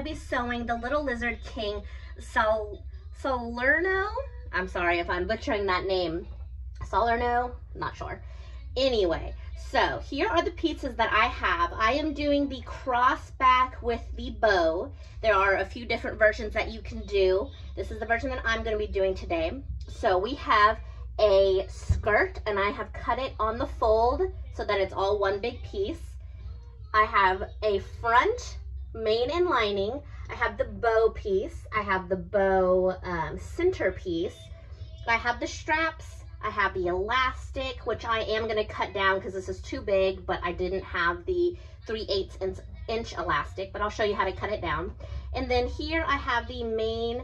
to be sewing the Little Lizard King Salerno. I'm sorry if I'm butchering that name. Salerno, not sure. Anyway, so here are the pieces that I have. I am doing the cross back with the bow. There are a few different versions that you can do. This is the version that I'm going to be doing today. So we have a skirt, and I have cut it on the fold so that it's all one big piece. I have a front, main and lining. I have the bow piece. I have the bow center piece. I have the straps. I have the elastic, which I am going to cut down because this is too big, but I didn't have the 3/8 inch elastic, but I'll show you how to cut it down. And then here I have the main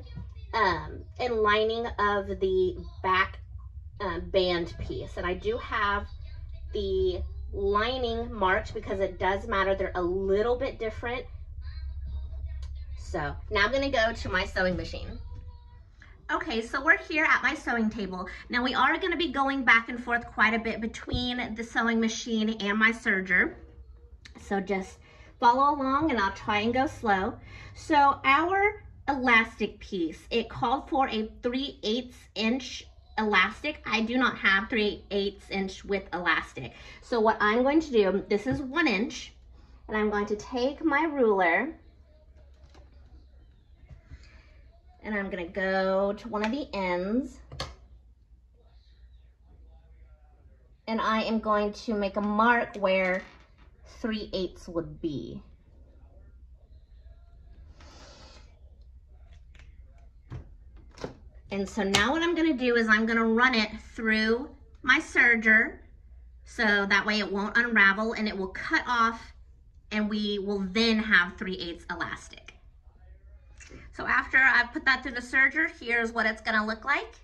and lining of the back band piece, and I do have the lining marked because it does matter. They're a little bit different. So now I'm going to go to my sewing machine. Okay, so we're here at my sewing table. Now we are going to be going back and forth quite a bit between the sewing machine and my serger, so just follow along and I'll try and go slow. So our elastic piece, it called for a 3/8 inch elastic. I do not have 3/8 inch width elastic. So what I'm going to do, this is 1 inch, and I'm going to take my ruler and I'm going to go to one of the ends, and I am going to make a mark where 3/8 would be. And so now what I'm going to do is I'm going to run it through my serger so that way it won't unravel and it will cut off, and we will then have 3/8 elastic. So after I've put that through the serger, here's what it's going to look like.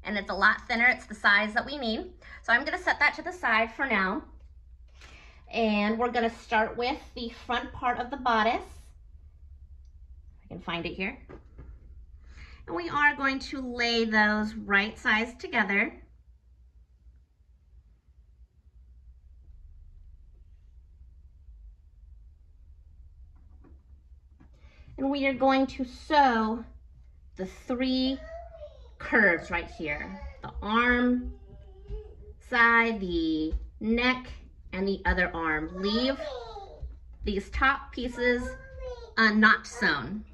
And it's a lot thinner. It's the size that we need. So I'm going to set that to the side for now. And we're going to start with the front part of the bodice. I can find it here. And we are going to lay those right sides together. And we are going to sew the 3 curves right here. The arm side, the neck, and the other arm. Leave these top pieces not sewn.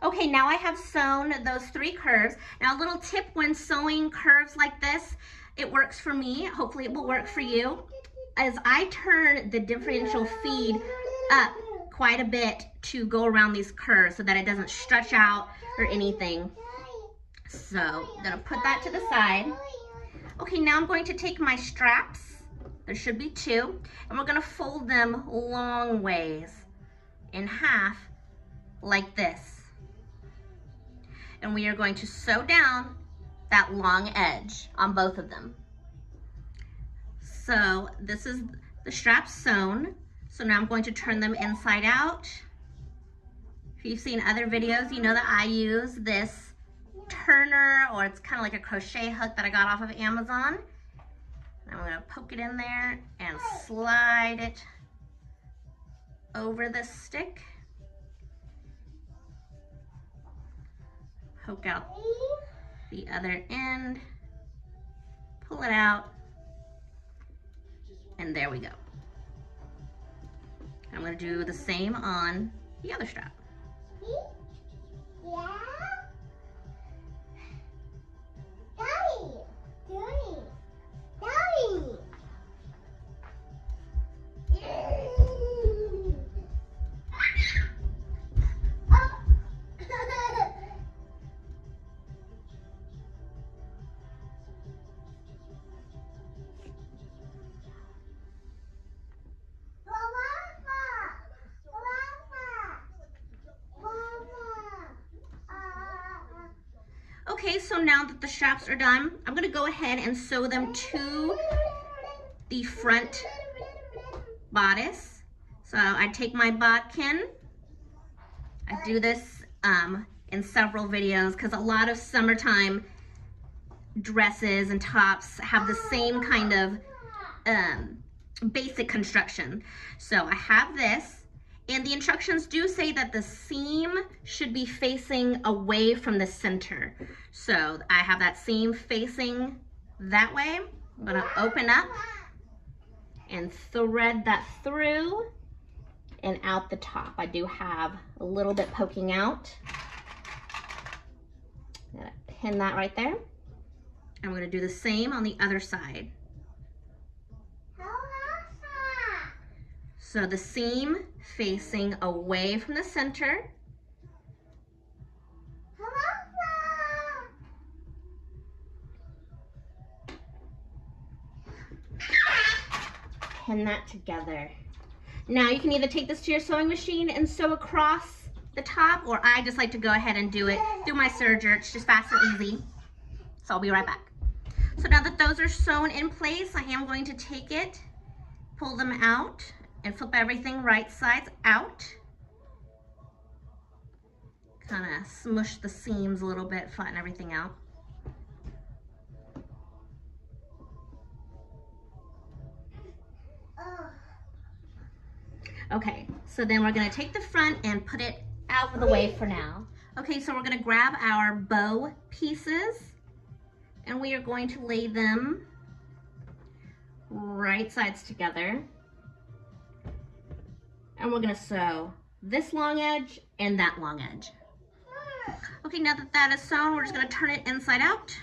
Okay, now I have sewn those 3 curves. Now a little tip when sewing curves like this, it works for me, hopefully it will work for you, as I turn the differential feed up quite a bit to go around these curves so that it doesn't stretch out or anything. So I'm gonna put that to the side. Okay, now I'm going to take my straps, there should be 2, and we're gonna fold them long ways in half like this. And we are going to sew down that long edge on both of them. So this is the straps sewn. So now I'm going to turn them inside out. If you've seen other videos, you know that I use this turner, or it's kind of like a crochet hook that I got off of Amazon. And I'm gonna poke it in there and slide it over the stick. Poke out the other end, pull it out, and there we go. I'm going to do the same on the other strap. Yeah. Daddy. Daddy. Daddy. Okay, so now that the straps are done, I'm going to go ahead and sew them to the front bodice. So I take my bodkin. I do this in several videos because a lot of summertime dresses and tops have the same kind of basic construction. So I have this, And the instructions do say that the seam should be facing away from the center. So I have that seam facing that way. I'm gonna open up and thread that through and out the top. I do have a little bit poking out. I'm gonna pin that right there. And we're gonna do the same on the other side. So the seam facing away from the center. Pin that together. Now you can either take this to your sewing machine and sew across the top, or I just like to go ahead and do it through my serger. It's just fast and easy. So I'll be right back. So now that those are sewn in place, I am going to take it, pull them out, and flip everything right sides out. Kind of smush the seams a little bit, flatten everything out. Okay, so then we're gonna take the front and put it out of the way for now. Okay, so we're gonna grab our bow pieces and we are going to lay them right sides together. And we're gonna sew this long edge and that long edge. Okay, now that that is sewn, we're just gonna turn it inside out.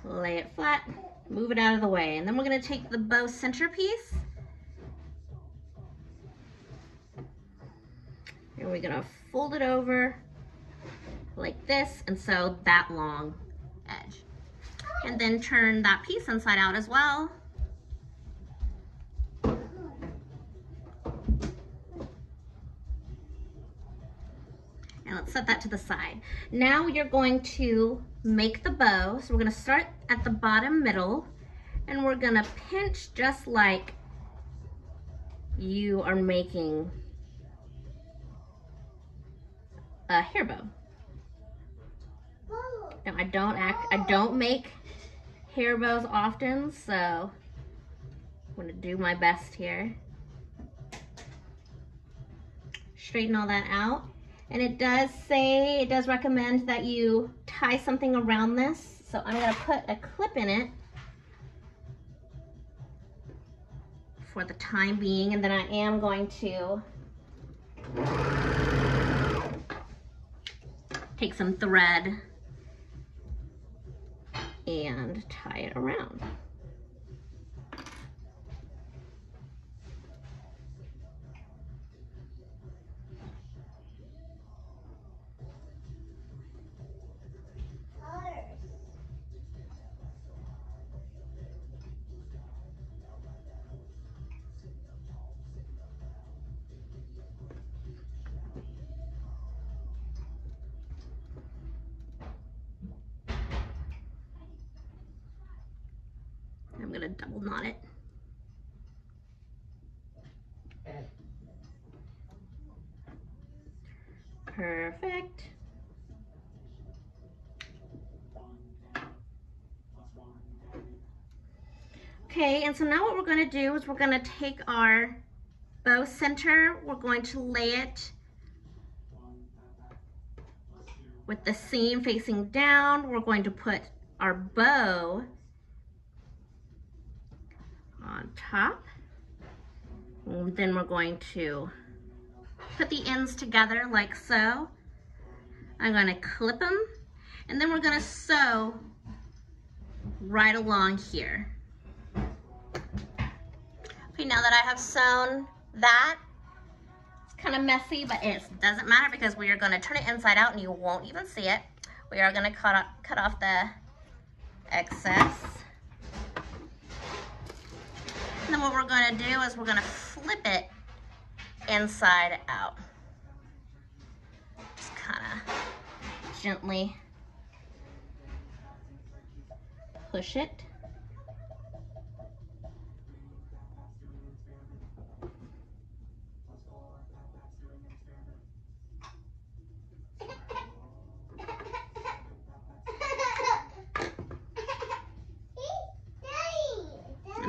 Lay it flat, move it out of the way. And then we're gonna take the bow center piece and we're gonna fold it over like this and sew that long edge. And then turn that piece inside out as well. And let's set that to the side. Now you're going to make the bow. So we're gonna start at the bottom middle and we're gonna pinch just like you are making a hair bow. Now I don't make hair bows often, so I'm gonna do my best here. Straighten all that out. And it does recommend that you tie something around this. So I'm gonna put a clip in it for the time being, and then I am going to take some thread and tie it around. I'm gonna double knot it. Perfect. Okay, and so now what we're gonna do is we're gonna take our bow center, we're going to lay it with the seam facing down. We're going to put our bow on top. And then we're going to put the ends together like so. I'm going to clip them and then we're going to sew right along here. Okay, now that I have sewn that, it's kind of messy, but it doesn't matter because we are going to turn it inside out and you won't even see it. We are going to cut off the excess. And then what we're going to do is we're going to flip it inside out. Just kind of gently push it.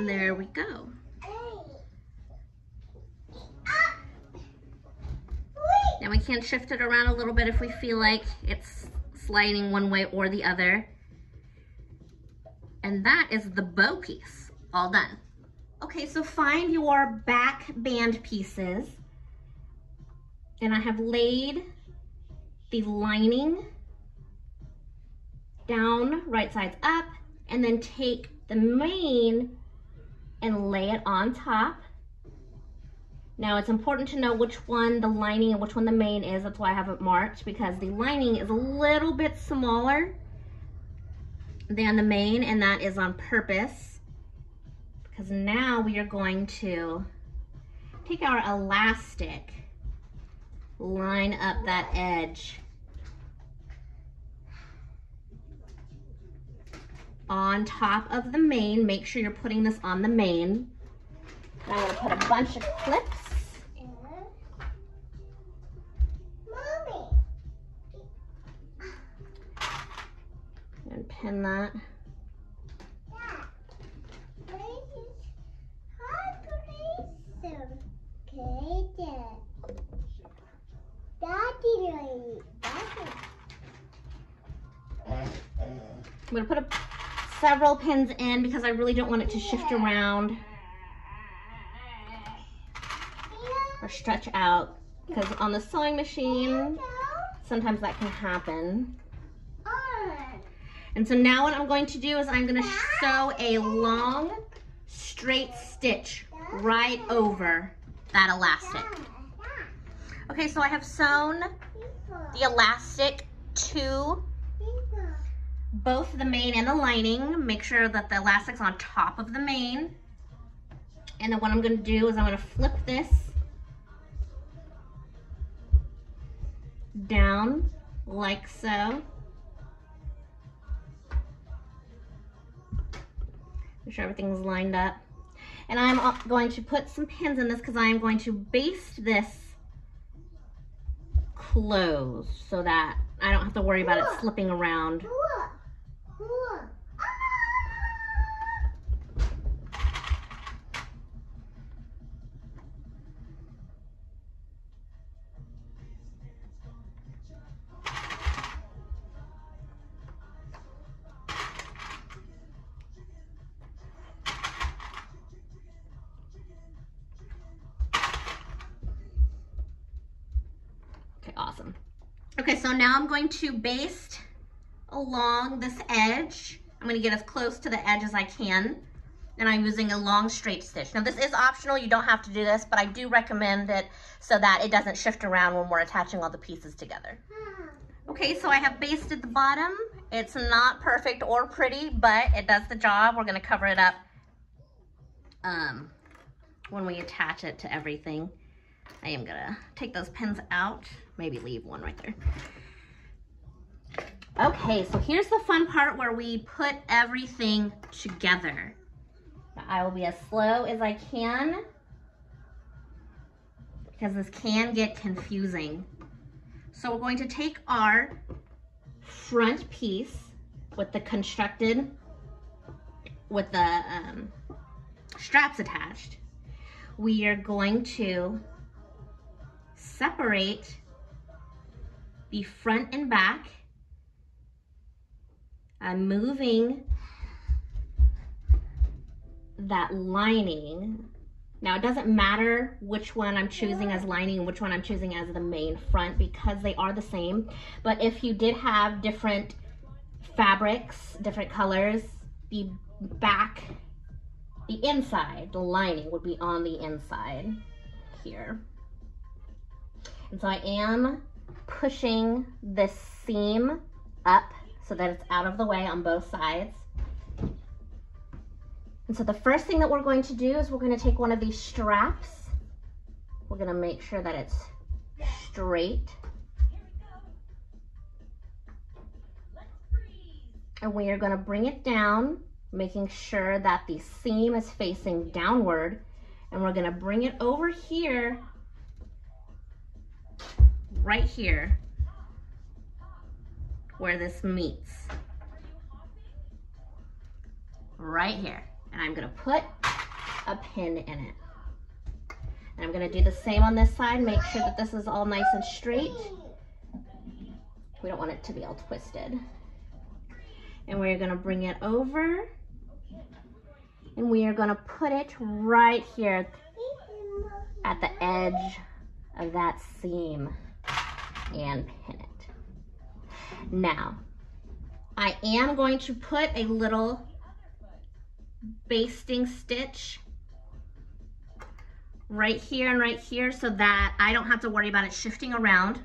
there we go. Now we can shift it around a little bit if we feel like it's sliding one way or the other. And that is the bow piece, all done. Okay, so find your back band pieces. And I have laid the lining down, right sides up, and then take the mane and lay it on top. Now it's important to know which one the lining and which one the mane is. That's why I have it marked, because the lining is a little bit smaller than the mane, and that is on purpose, because now we are going to take our elastic, line up that edge on top of the mane. Make sure you're putting this on the mane. And I'm going to put a bunch of clips. And pin that. I'm going to put several pins in because I really don't want it to shift around or stretch out, because on the sewing machine sometimes that can happen. And so now what I'm going to do is I'm going to sew a long straight stitch right over that elastic. Okay, so I have sewn the elastic to both the mane and the lining. Make sure that the elastic's on top of the mane. And then what I'm going to do is I'm going to flip this down like so. Make sure everything's lined up. And I'm going to put some pins in this because I am going to baste this closed so that I don't have to worry about it slipping around. Okay, awesome. Okay, so now I'm going to baste along this edge. I'm going to get as close to the edge as I can, and I'm using a long straight stitch. Now this is optional, you don't have to do this, but I do recommend it so that it doesn't shift around when we're attaching all the pieces together. Okay, so I have basted the bottom. It's not perfect or pretty, but it does the job. We're going to cover it up when we attach it to everything. I am going to take those pins out, maybe leave one right there. Okay, so here's the fun part where we put everything together. I will be as slow as I can because this can get confusing. So we're going to take our front piece with the constructed, with the straps attached. We are going to separate the front and back. I'm moving that lining. Now it doesn't matter which one I'm choosing as lining and which one I'm choosing as the main front because they are the same. But if you did have different fabrics, different colors, the back, the inside, the lining would be on the inside here. And so I am pushing this seam up so that it's out of the way on both sides. And so the first thing that we're going to do is we're going to take one of these straps. We're going to make sure that it's straight. And we are going to bring it down, making sure that the seam is facing downward. And we're going to bring it over here, right here, where this meets. Right here. And I'm going to put a pin in it. And I'm gonna do the same on this side, make sure that this is all nice and straight. We don't want it to be all twisted. And we're gonna bring it over, and we are gonna put it right here at the edge of that seam and pin it. Now, I am going to put a little basting stitch right here and right here so that I don't have to worry about it shifting around.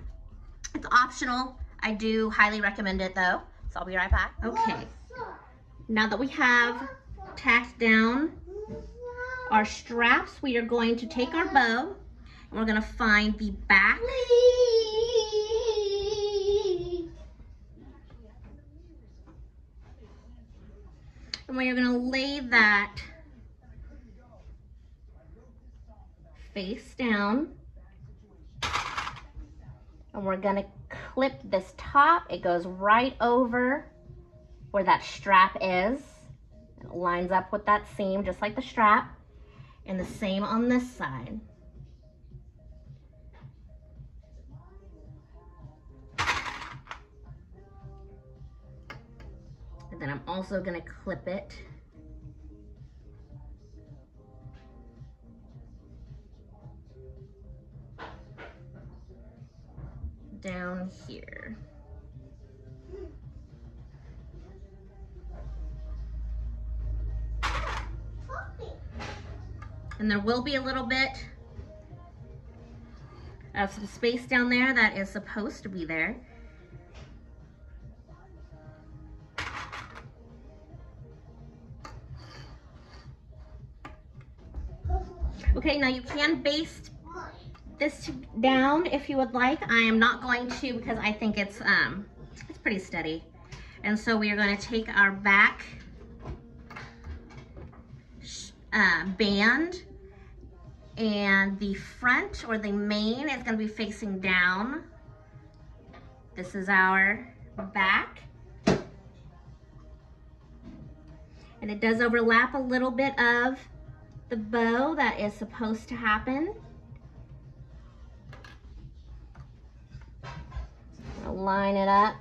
It's optional. I do highly recommend it though, so I'll be right back. Okay, now that we have tacked down our straps, we are going to take our bow and we're going to find the back. And we are going to lay that face down. And we're going to clip this top. It goes right over where that strap is. It lines up with that seam just like the strap. And the same on this side. And then I'm also going to clip it down here. And there will be a little bit of some space down there that is supposed to be there. Okay, now you can baste this down if you would like. I am not going to because I think it's pretty steady. And so we are going to take our back band, and the front or the main is going to be facing down. This is our back. And it does overlap a little bit of the bow that is supposed to happen. I'll line it up.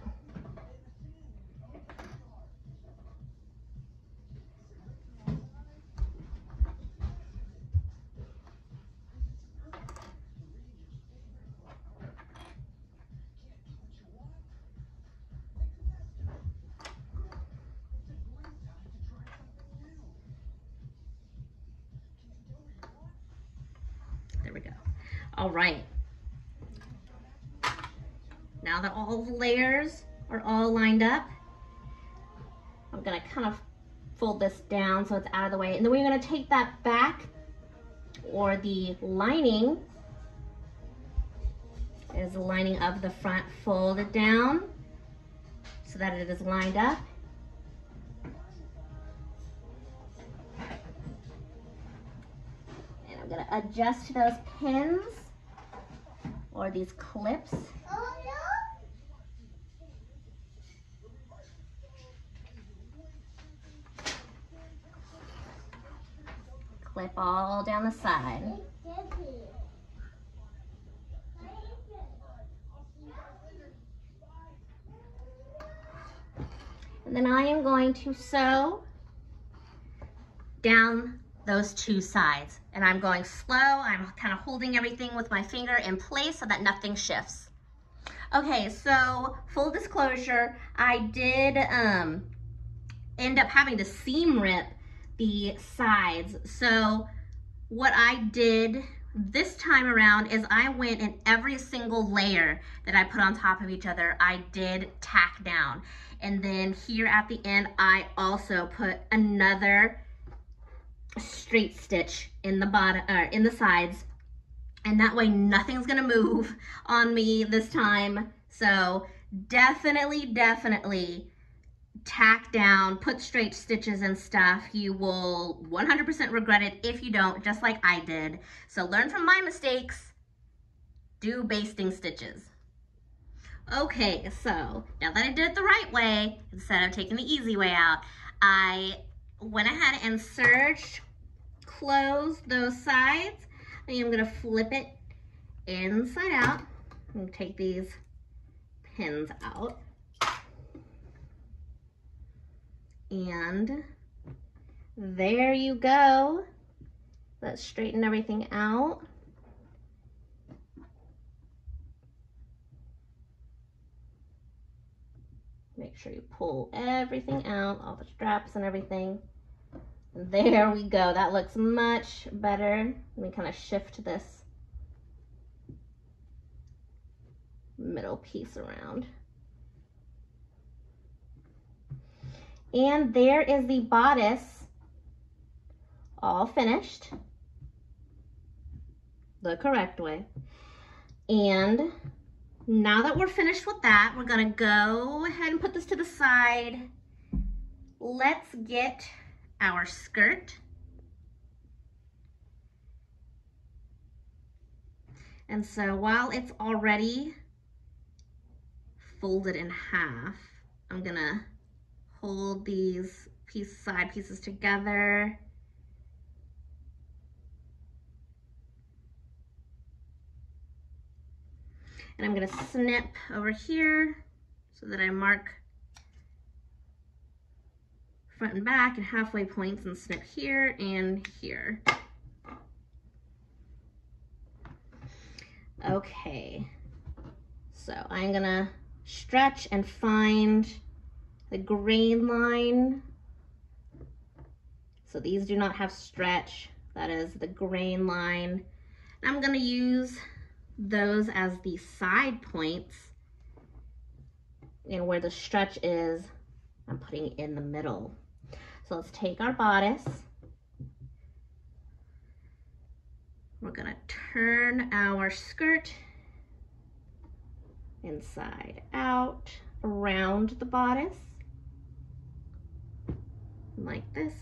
There we go. All right. Now that all the layers are all lined up, I'm gonna kind of fold this down so it's out of the way. And then we're gonna take that back, or the lining, is the lining of the front, fold it down so that it is lined up. And I'm gonna adjust those pins or these clips. Clip all down the side. And then I am going to sew down those two sides. And I'm going slow. I'm kind of holding everything with my finger in place so that nothing shifts. Okay, so full disclosure, I did end up having to seam rip the sides. So what I did this time around is I went in every single layer that I put on top of each other, I did tack down. And then here at the end, I also put another straight stitch in the bottom, or in the sides. And that way nothing's gonna move on me this time. So definitely tack down, put straight stitches and stuff. You will 100% regret it if you don't, just like I did. So learn from my mistakes, do basting stitches. Okay, so now that I did it the right way, instead of taking the easy way out, I went ahead and serged close those sides. I am gonna flip it inside out and take these pins out. And there you go. Let's straighten everything out. Make sure you pull everything out, all the straps and everything. And there we go. That looks much better. Let me kind of shift this middle piece around. And there is the bodice all finished the correct way. And now that we're finished with that, we're gonna go ahead and put this to the side. Let's get our skirt. And so while it's already folded in half, I'm gonna hold these side pieces together. And I'm gonna snip over here so that I mark front and back and halfway points and snip here and here. Okay, so I'm gonna stretch and find the grain line. So these do not have stretch. That is the grain line. I'm gonna use those as the side points, and where the stretch is, I'm putting in the middle. So let's take our bodice. We're gonna turn our skirt inside out around the bodice, like this.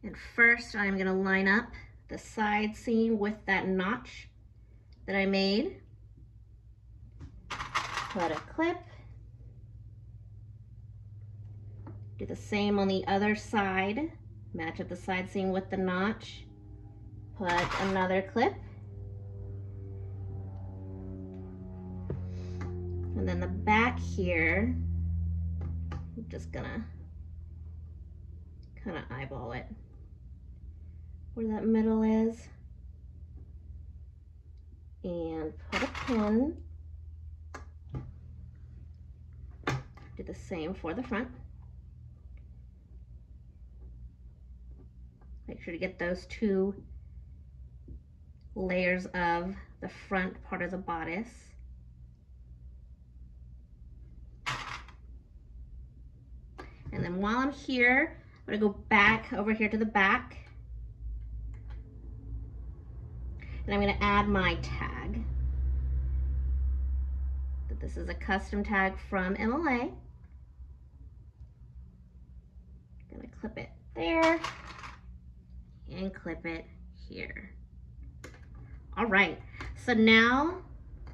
And first I'm gonna line up the side seam with that notch that I made. Put a clip. Do the same on the other side. Match up the side seam with the notch. Put another clip. And then the back here, I'm just gonna kind of eyeball it where that middle is, and put a pin. Do the same for the front. Make sure to get those two layers of the front part of the bodice. And then while I'm here, I'm gonna go back over here to the back. And I'm gonna add my tag. This is a custom tag from MLA. Gonna clip it there and clip it here. All right, so now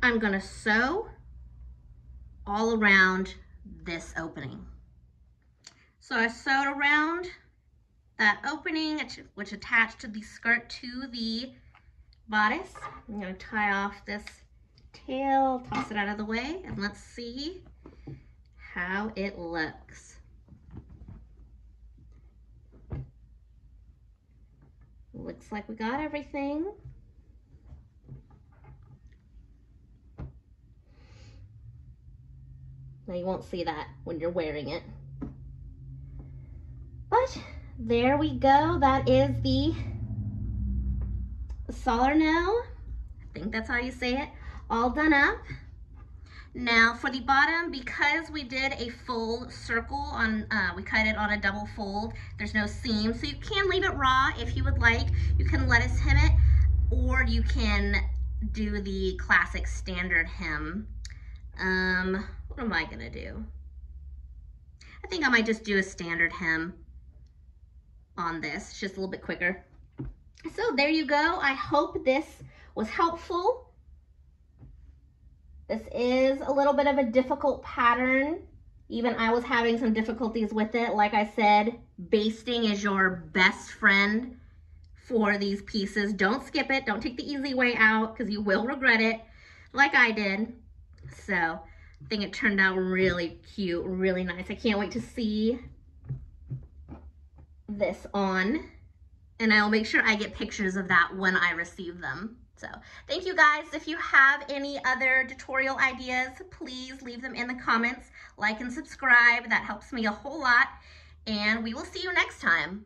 I'm gonna sew all around this opening. So I sewed around that opening, which attached to the skirt to the bodice. I'm gonna tie off this tail, toss it out of the way, and let's see how it looks. Looks like we got everything. Now you won't see that when you're wearing it. But there we go. That is the Salerno, I think that's how you say it, all done up. Now for the bottom, because we did a full circle on, we cut it on a double fold, there's no seam, so you can leave it raw if you would like. You can lettuce hem it, or you can do the classic standard hem. What am I gonna do? I think I might just do a standard hem on this. It's just a little bit quicker. So there you go. I hope this was helpful. This is a little bit of a difficult pattern Even I was having some difficulties with it. Like I said, basting is your best friend for these pieces. Don't skip it. Don't take the easy way out because you will regret it like I did. So I think it turned out really cute, really nice. I can't wait to see this on, and I'll make sure I get pictures of that when I receive them. So thank you guys. If you have any other tutorial ideas, please leave them in the comments. Like and subscribe. That helps me a whole lot. And we will see you next time.